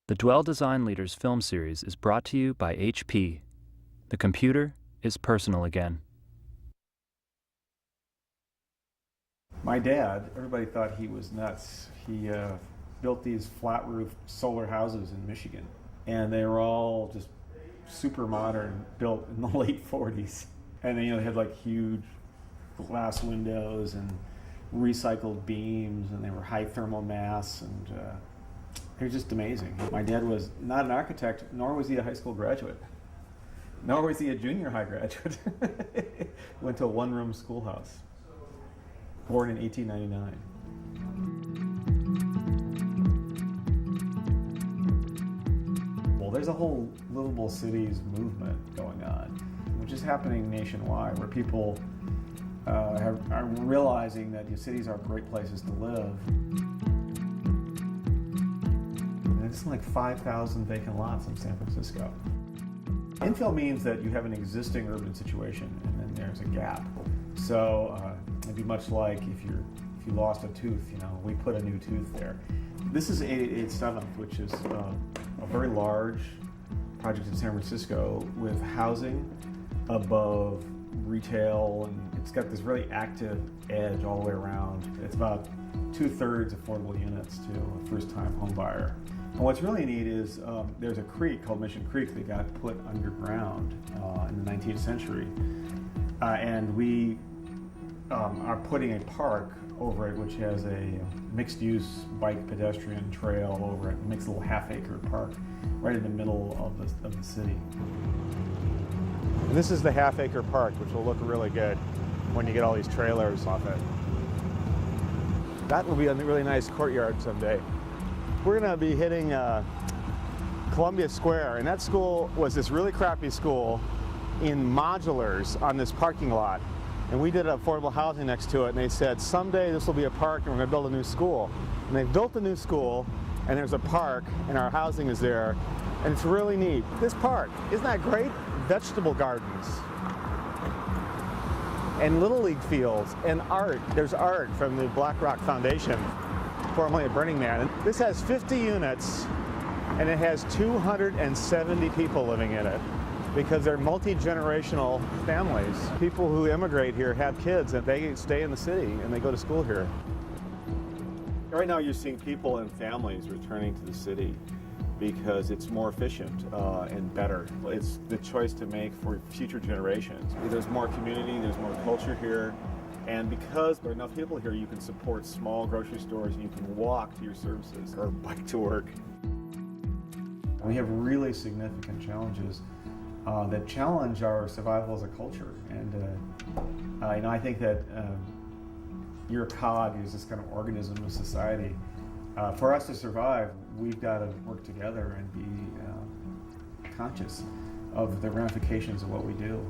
The Dwell Design Leaders film series is brought to you by HP. The computer is personal again. My dad, everybody thought he was nuts. He built these flat roof solar houses in Michigan, and they were all just super modern, built in the late 40s. And then, they had like huge glass windows and recycled beams, and they were high thermal mass, and it was just amazing. My dad was not an architect, nor was he a high school graduate, nor was he a junior high graduate. Went to a one-room schoolhouse. Born in 1899. Well, there's a whole livable cities movement going on, which is happening nationwide, where people are realizing that these cities are great places to live. It's like 5,000 vacant lots in San Francisco. Infill means that you have an existing urban situation and then there's a gap. So it'd be much like if you lost a tooth, we put a new tooth there. This is 888 7th, which is a very large project in San Francisco with housing above retail, and it's got this really active edge all the way around. It's about 2/3 affordable units to a first-time home buyer. And what's really neat is there's a creek called Mission Creek that got put underground in the 19th century. And we are putting a park over it, which has a mixed-use bike pedestrian trail over it, a mixed little half-acre park right in the middle of the city. And this is the half-acre park, which will look really good when you get all these trailers off it. That will be a really nice courtyard someday. We're going to be hitting Columbia Square, and that school was this really crappy school in modulars on this parking lot. And we did affordable housing next to it, and they said, someday this will be a park and we're going to build a new school. And they built a new school, and there's a park, and our housing is there, and it's really neat. This park, isn't that great? Vegetable gardens, and Little League fields, and art. There's art from the Black Rock Foundation, formerly at Burning Man. And this has 50 units, and it has 270 people living in it, because they're multi-generational families. People who immigrate here have kids, and they stay in the city, and they go to school here. Right now you're seeing people and families returning to the city because it's more efficient and better. It's the choice to make for future generations. There's more community, there's more culture here, and because there are enough people here, you can support small grocery stores, and you can walk to your services or bike to work. We have really significant challenges that challenge our survival as a culture, and I think that your cog is this kind of organism of society. For us to survive, we've got to work together and be conscious of the ramifications of what we do.